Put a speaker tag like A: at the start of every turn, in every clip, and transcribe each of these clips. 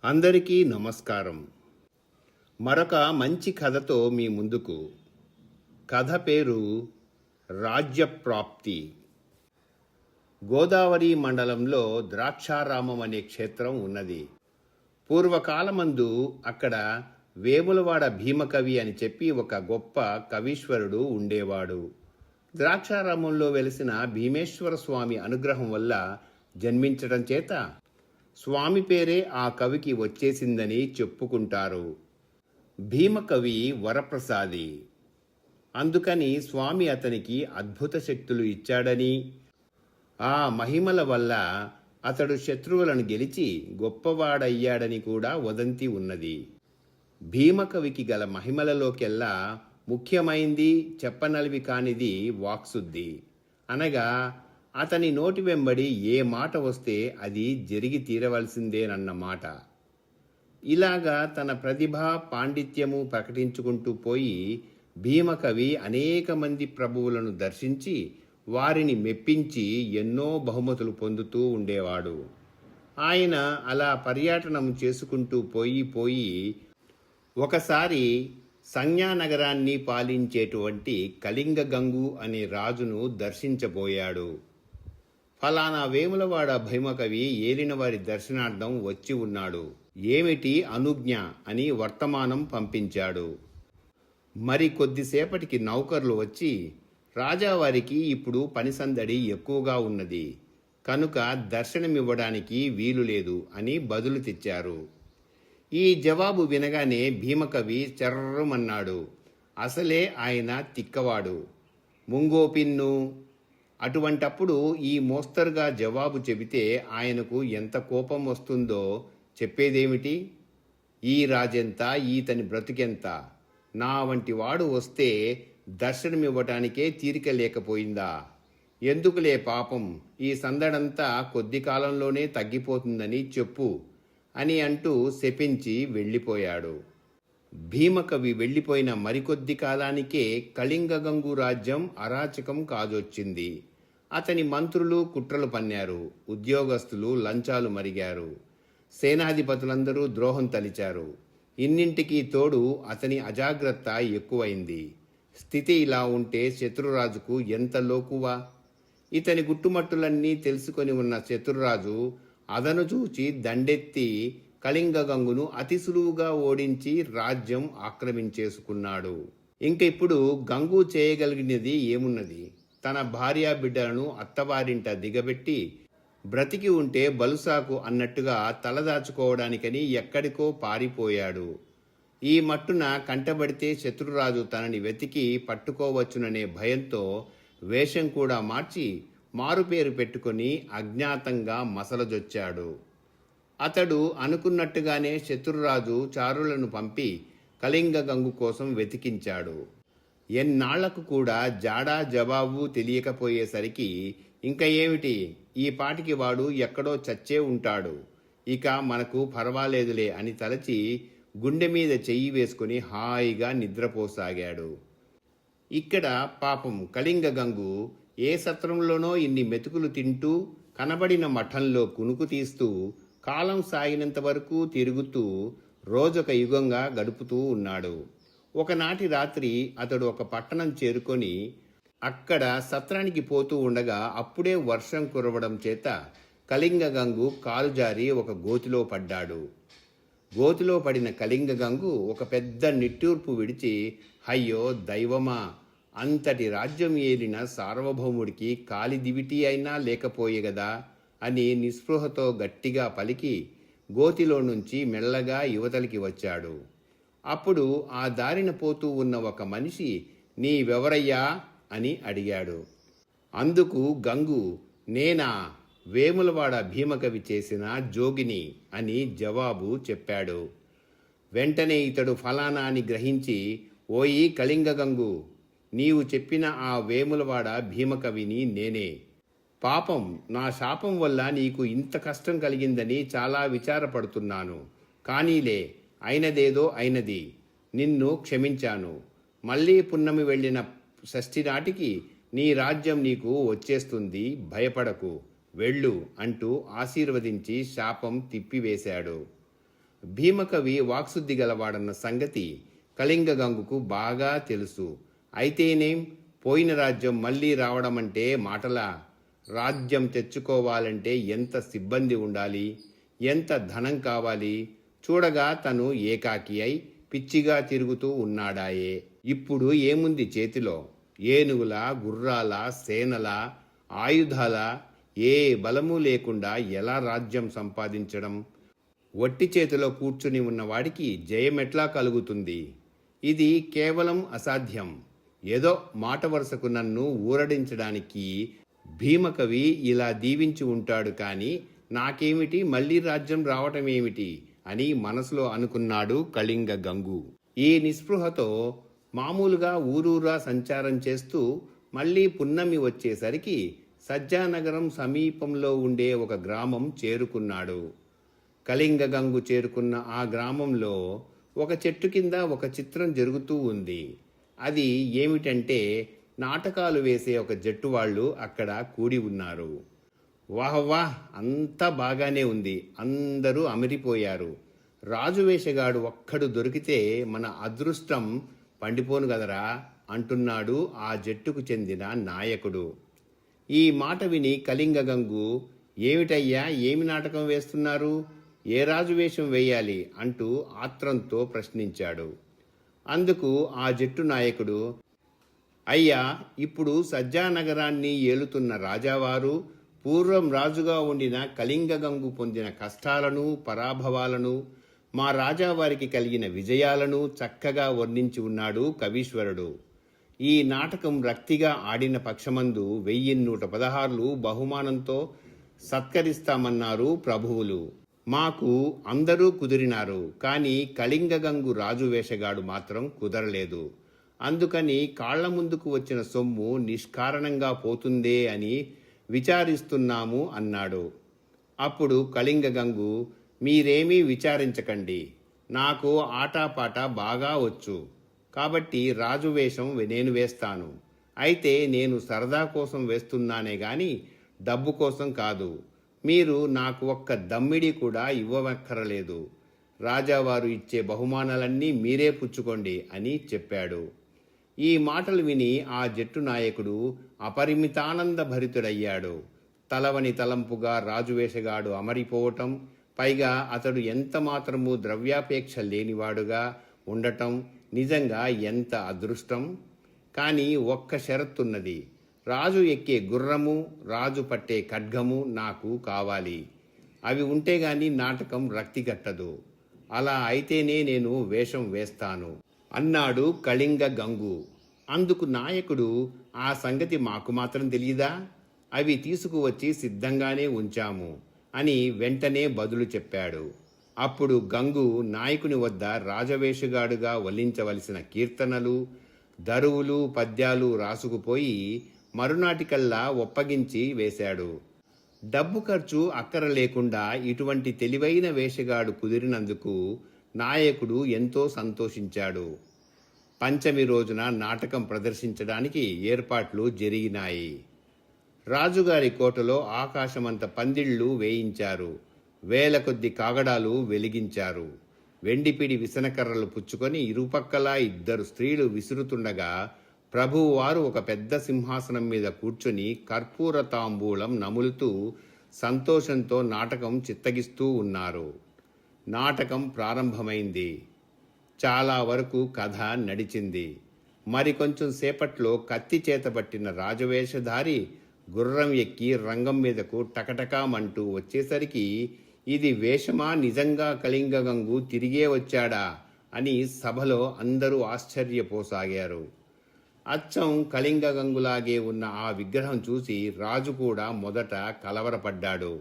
A: అందరికీ నమస్కారం. మరొక మంచి కథతో మీ ముందుకు. కథ పేరు రాజ్యప్రాప్తి. గోదావరి మండలంలో ద్రాక్షారామం అనే క్షేత్రం ఉన్నది. పూర్వకాలమందు అక్కడ వేములవాడ భీమకవి అని చెప్పి ఒక గొప్ప కవీశ్వరుడు ఉండేవాడు. ద్రాక్షారామంలో వెలిసిన భీమేశ్వర స్వామి అనుగ్రహం వల్ల జన్మించడం చేత స్వామి పేరే ఆ కవికి వచ్చేసిందని చెప్పుకుంటారు. భీమకవి వరప్రసాది. అందుకని స్వామి అతనికి అద్భుత శక్తులు ఇచ్చాడని, ఆ మహిమల వల్ల అతడు శత్రువులను గెలిచి గొప్పవాడయ్యాడని కూడా వదంతి ఉన్నది. భీమకవికి గల మహిమలలోకెల్లా ముఖ్యమైంది, చెప్పనలివి కానిది వాక్శుద్ధి. అనగా అతని నోటి వెంబడి ఏ మాట వస్తే అది జరిగి తీరవలసిందేనన్న మాట. ఇలాగా తన ప్రతిభ పాండిత్యము ప్రకటించుకుంటూ పోయి భీమకవి అనేక మంది ప్రభువులను దర్శించి వారిని మెప్పించి ఎన్నో బహుమతులు పొందుతూ ఉండేవాడు. ఆయన అలా పర్యటనం చేసుకుంటూ పోయి ఒకసారి సంజ్ఞానగరాన్ని పాలించేటువంటి కళింగ గంగు అనే రాజును దర్శించబోయాడు. ఫలానా వేములవాడ భీమకవి ఏలిన వారి దర్శనార్థం వచ్చి ఉన్నాడు, ఏమిటి అనుజ్ఞ అని వర్తమానం పంపించాడు. మరి కొద్దిసేపటికి నౌకర్లు వచ్చి, రాజావారికి ఇప్పుడు పని సందడి ఎక్కువగా ఉన్నది కనుక దర్శనమివ్వడానికి వీలు లేదు అని బదులు తెచ్చారు. ఈ జవాబు వినగానే భీమకవి చర్రమన్నాడు. అసలే ఆయన తిక్కవాడు, ముంగోపిన్ను. అటువంటప్పుడు ఈ మోస్తరుగా జవాబు చెబితే ఆయనకు ఎంత కోపం వస్తుందో చెప్పేదేమిటి? ఈ రాజెంత, ఈతని బ్రతుకెంత, నా వంటి వాడు వస్తే దర్శనమివ్వటానికే తీరిక లేకపోయిందా? ఎందుకులే పాపం, ఈ సందడంతా కొద్ది కాలంలోనే తగ్గిపోతుందని చెప్పు అని అంటూ శపించి వెళ్ళిపోయాడు. భీమకవి వెళ్ళిపోయిన మరికొద్ది కాలానికే కళింగగంగు రాజ్యం అరాచకం కాజొచ్చింది. అతని మంత్రులు కుట్రలు పన్నారు, ఉద్యోగస్తులు లంచాలు మరిగారు, సేనాధిపతులందరూ ద్రోహం తలిచారు. ఇన్నింటికీ తోడు అతని అజాగ్రత్త ఎక్కువైంది. స్థితి ఇలా ఉంటే శత్రురాజుకు ఎంత లోకువా? ఇతని గుట్టుమట్టులన్నీ తెలుసుకొని ఉన్న శత్రురాజు అదను చూచి దండెత్తి కళింగగంగును అతి సులువుగా ఓడించి రాజ్యం ఆక్రమించేసుకున్నాడు. ఇంక ఇప్పుడు గంగు చేయగలిగినది ఏమున్నది? తన భార్యా బిడ్డలను అత్తవారింట దిగబెట్టి బ్రతికి ఉంటే బలుసాకు అన్నట్టుగా తలదాచుకోవడానికని ఎక్కడికో పారిపోయాడు. ఈ మట్టున కంటబడితే శత్రురాజు తనని వెతికి పట్టుకోవచ్చుననే భయంతో వేషం కూడా మార్చి మారుపేరు పెట్టుకొని అజ్ఞాతంగా మసలజొచ్చాడు. అతడు అనుకున్నట్టుగానే శత్రురాజు చారులను పంపి కళింగగంగు కోసం వెతికించాడు. ఎన్నాళ్లకు కూడా జాడా జవాబు తెలియకపోయేసరికి ఇంక ఏమిటి, ఈ పాటికి వాడు ఎక్కడో చచ్చే ఉంటాడు, ఇక మనకు పర్వాలేదులే అని తలచి గుండె మీద చెయ్యి వేసుకుని హాయిగా నిద్రపోసాగాడు. ఇక్కడ పాపం కళింగగంగు ఏ సత్రంలోనో ఇన్ని మెతుకులు తింటూ కనబడిన మఠంలో కునుకు తీస్తూ కాలం సాగినంత వరకు తిరుగుతూ రోజొక యుగంగా గడుపుతూ ఉన్నాడు. ఒకనాటి రాత్రి అతడు ఒక పట్టణం చేరుకొని అక్కడ సత్రానికి పోతూ ఉండగా అప్పుడే వర్షం కురవడం చేత కళింగగంగు కాలు జారి ఒక గోతిలో పడ్డాడు. గోతిలో పడిన కళింగగంగు ఒక పెద్ద నిట్టూర్పు విడిచి, అయ్యో దైవమా, అంతటి రాజ్యం ఏలిన సార్వభౌముడికి కాలి దివిటి అయినా లేకపోయేగదా అని నిస్పృహతో గట్టిగా పలికి గోతిలో నుంచి మెల్లగా యువతలికి వచ్చాడు. అప్పుడు ఆ దారిన పోతూ ఉన్న ఒక మనిషి, నీవెవరయ్యా అని అడిగాడు. అందుకు గంగు, నేనా, వేములవాడ భీమకవి చేసిన జోగిని అని జవాబు చెప్పాడు. వెంటనే ఇతడు ఫలానా అని గ్రహించి, ఓయి కళింగగంగు, నీవు చెప్పిన ఆ వేములవాడ భీమకవిని నేనే. పాపం, నా శాపం వల్ల నీకు ఇంత కష్టం కలిగిందని చాలా విచారపడుతున్నాను. కానీలే, అయినదేదో అయినది, నిన్ను క్షమించాను. మళ్ళీ పున్నమి వెళ్ళిన షష్ఠి నాటికి నీ రాజ్యం నీకు వచ్చేస్తుంది, భయపడకు, వెళ్ళు అంటూ ఆశీర్వదించి శాపం తిప్పివేశాడు. భీమకవి వాక్శుద్ధి గలవాడన్న సంగతి కళింగ గంగుకు బాగా తెలుసు. అయితేనేం, పోయిన రాజ్యం మళ్ళీ రావడమంటే మాటలా? రాజ్యం తెచ్చుకోవాలంటే ఎంత సిబ్బంది ఉండాలి, ఎంత ధనం కావాలి? చూడగా తను ఏకాకి అయి పిచ్చిగా తిరుగుతూ ఉన్నాడాయే. ఇప్పుడు ఏముంది చేతిలో? ఏనుగుల, గుర్రాల, సేనల, ఆయుధాల, ఏ బలము లేకుండా ఎలా రాజ్యం సంపాదించడం? వట్టి చేతిలో కూర్చుని ఉన్నవాడికి జయమెట్లా కలుగుతుంది? ఇది కేవలం అసాధ్యం. ఏదో మాట వరుసకు నన్ను ఊరడించడానికి భీమకవి ఇలా దీవించి ఉంటాడు, కానీ నాకేమిటి, మళ్ళీ రాజ్యం రావటం ఏమిటి అని మనసులో అనుకున్నాడు కళింగ గంగు. ఈ నిస్పృహతో మామూలుగా ఊరూరా సంచారం చేస్తూ మళ్ళీ పున్నమి వచ్చేసరికి సజ్జానగరం సమీపంలో ఉండే ఒక గ్రామం చేరుకున్నాడు. కళింగ గంగు చేరుకున్న ఆ గ్రామంలో ఒక చెట్టు కింద ఒక చిత్రం జరుగుతూ ఉంది. అది ఏమిటంటే, నాటకాలు వేసే ఒక జట్టు వాళ్ళు అక్కడ కూడి ఉన్నారు. వాహ్ వాహ్, అంతా బాగానే ఉంది. అందరూ అమిరిపోయారు. రాజు వేషగాడు ఒక్కడు దొరికితే మన అదృష్టం పండిపోను గదరా అంటున్నాడు ఆ జట్టుకు చెందిన నాయకుడు. ఈ మాట విని కళింగ గంగు, ఏమిటయ్యా, ఏమి నాటకం వేస్తున్నారు? ఏ రాజు వేషం వేయాలి అంటూ ఆత్రంతో ప్రశ్నించాడు. అందుకు ఆ జట్టు నాయకుడు, అయ్యా, ఇప్పుడు సజ్జానగరాన్ని ఏలుతున్న రాజావారు పూర్వం రాజుగా ఉండిన కళింగ గంగు పొందిన కష్టాలను, పరాభవాలను, మా రాజావారికి కలిగిన విజయాలను చక్కగా వర్ణించి ఉన్నాడు కవీశ్వరుడు. ఈ నాటకం రక్తిగా ఆడిన పక్షమందు 1116 బహుమానంతో సత్కరిస్తామన్నారు ప్రభువులు. మాకు అందరూ కుదిరినారు, కానీ కళింగ గంగు రాజు వేషగాడు మాత్రం కుదరలేదు. అందుకని కాళ్ల ముందుకు వచ్చిన సొమ్ము నిష్కారణంగా పోతుందే అని విచారిస్తున్నాము అన్నాడు. అప్పుడు కళింగ గంగు, మీరేమీ విచారించకండి, నాకు ఆటాపాట బాగా వచ్చు, కాబట్టి రాజు వేషం నేను వేస్తాను. అయితే నేను సరదా కోసం వేస్తున్నానే గాని డబ్బు కోసం కాదు. మీరు నాకు ఒక్క దమ్మిడి కూడా ఇవ్వవక్కరలేదు. రాజావారు ఇచ్చే బహుమానాలన్నీ మీరే పుచ్చుకోండి అని చెప్పాడు. ఈ మాటలు విని ఆ జట్టు నాయకుడు అపరిమితానంద భరితుడయ్యాడు. తలవని తలంపుగా రాజువేషగాడు అమరిపోవటం, పైగా అతడు ఎంత మాత్రము ద్రవ్యాపేక్ష లేనివాడుగా ఉండటం నిజంగా ఎంత అదృష్టం! కానీ ఒక్క షరతున్నది. రాజు ఎక్కే గుర్రము, రాజు పట్టే ఖడ్గము నాకు కావాలి. అవి ఉంటే గాని నాటకం రక్తిగట్టదు. అలా అయితేనే నేను వేషం వేస్తాను అన్నాడు కళింగ గంగు. అందుకు నాయకుడు, ఆ సంగతి మాకు మాత్రం తెలియదా? అవి తీసుకువచ్చి సిద్ధంగానే ఉంచాము అని వెంటనే బదులు చెప్పాడు. అప్పుడు గంగు నాయకుని వద్ద రాజవేషగాడుగా వల్లించవలసిన కీర్తనలు, దరువులు, పద్యాలు రాసుకుపోయి మరునాటికల్లా ఒప్పగించి వేశాడు. డబ్బు ఖర్చు అక్కర లేకుండా ఇటువంటి తెలివైన వేషగాడు కుదిరినందుకు నాయకుడు ఎంతో సంతోషించాడు. పంచమి రోజున నాటకం ప్రదర్శించడానికి ఏర్పాట్లు జరిగినాయి. రాజుగారి కోటలో ఆకాశమంత పందిళ్లు వేయించారు. వేల కొద్ది కాగడాలు వెలిగించారు. వెండిపిడి విసనకర్రలు పుచ్చుకొని ఇరుపక్కలా 2 స్త్రీలు విసురుతుండగా ప్రభువువారు ఒక పెద్ద సింహాసనం మీద కూర్చొని కర్పూర తాంబూలం నములుతూ సంతోషంతో నాటకం చిత్తగిస్తూ ఉన్నారు. నాటకం ప్రారంభమైంది. చాలా వరకు కథ నడిచింది. మరికొంచెం సేపట్లో కత్తి చేతబట్టిన రాజవేషధారి గుర్రం ఎక్కి రంగం మీదకు టకటకామంటూ వచ్చేసరికి ఇది వేషమా, నిజంగా కళింగ గంగు తిరిగే వచ్చాడా అని సభలో అందరూ ఆశ్చర్యపోసాగారు. అచ్చం కళింగ గంగులాగే ఉన్న ఆ విగ్రహం చూసి రాజు కూడా మొదట కలవరపడ్డాడు.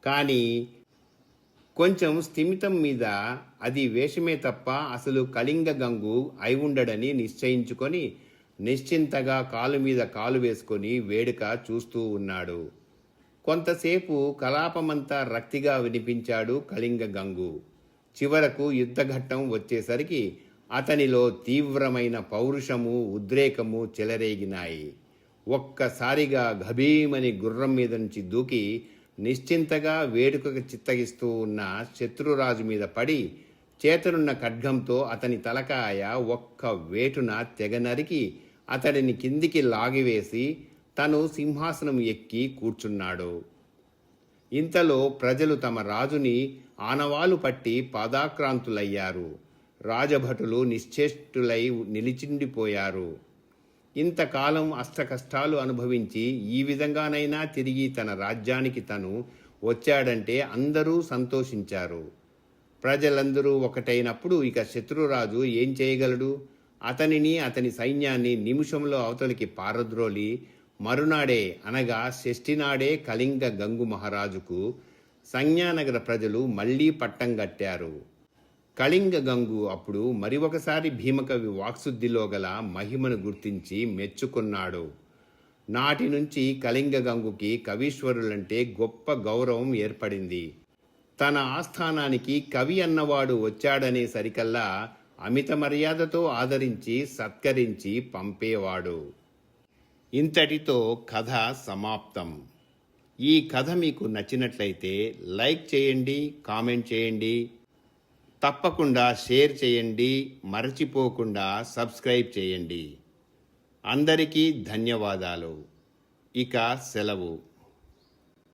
A: కానీ కొంచెం స్థిమితం మీద అది వేషమే తప్ప అసలు కళింగ గంగు అయి ఉండడని నిశ్చయించుకొని నిశ్చింతగా కాలు మీద కాలు వేసుకొని వేడుక చూస్తూ ఉన్నాడు. కొంతసేపు కలాపమంతా రక్తిగా వినిపించాడు కళింగ గంగు. చివరకు యుద్ధఘట్టం వచ్చేసరికి అతనిలో తీవ్రమైన పౌరుషము, ఉద్రేకము చెలరేగినాయి. ఒక్కసారిగా గభీమని గుర్రం మీద నుంచి దూకి నిశ్చింతగా వేడుకకు చిత్తగిస్తూ ఉన్న శత్రురాజు మీద పడి చేతనున్న ఖడ్గంతో అతని తలకాయ ఒక్క వేటున తెగ నరికి అతడిని కిందికి లాగివేసి తను సింహాసనం ఎక్కి కూర్చున్నాడు. ఇంతలో ప్రజలు తమ రాజుని ఆనవాలు పట్టి పాదాక్రాంతులయ్యారు. రాజభటులు నిశ్చేష్టులై నిలిచిండిపోయారు. ఇంతకాలం అష్టకష్టాలు అనుభవించి ఈ విధంగానైనా తిరిగి తన రాజ్యానికి తను వచ్చాడంటే అందరూ సంతోషించారు. ప్రజలందరూ ఒకటైనప్పుడు ఇక శత్రురాజు ఏం చేయగలడు? అతనిని అతని సైన్యాన్ని నిమిషంలో అవతలికి పారద్రోలి మరునాడే అనగా షష్ఠినాడే కళింగ గంగు మహారాజుకు సంజ్ఞానగర ప్రజలు మళ్లీ పట్టం గట్టారు. కళింగ గంగు అప్పుడు మరి ఒకసారి భీమకవి వాక్శుద్ధిలో గల మహిమను గుర్తించి మెచ్చుకున్నాడు. నాటి నుంచి కళింగ గంగుకి కవీశ్వరులంటే గొప్ప గౌరవం ఏర్పడింది. తన ఆస్థానానికి కవి అన్నవాడు వచ్చాడనే సరికల్లా అమిత మర్యాదతో ఆదరించి సత్కరించి పంపేవాడు. ఇంతటితో కథ సమాప్తం. ఈ కథ మీకు నచ్చినట్లయితే లైక్ చేయండి, కామెంట్ చేయండి, తప్పకుండా షేర్ చేయండి, మరచిపోకుండా సబ్స్క్రైబ్ చేయండి. అందరికీ ధన్యవాదాలు. ఇక సెలవు.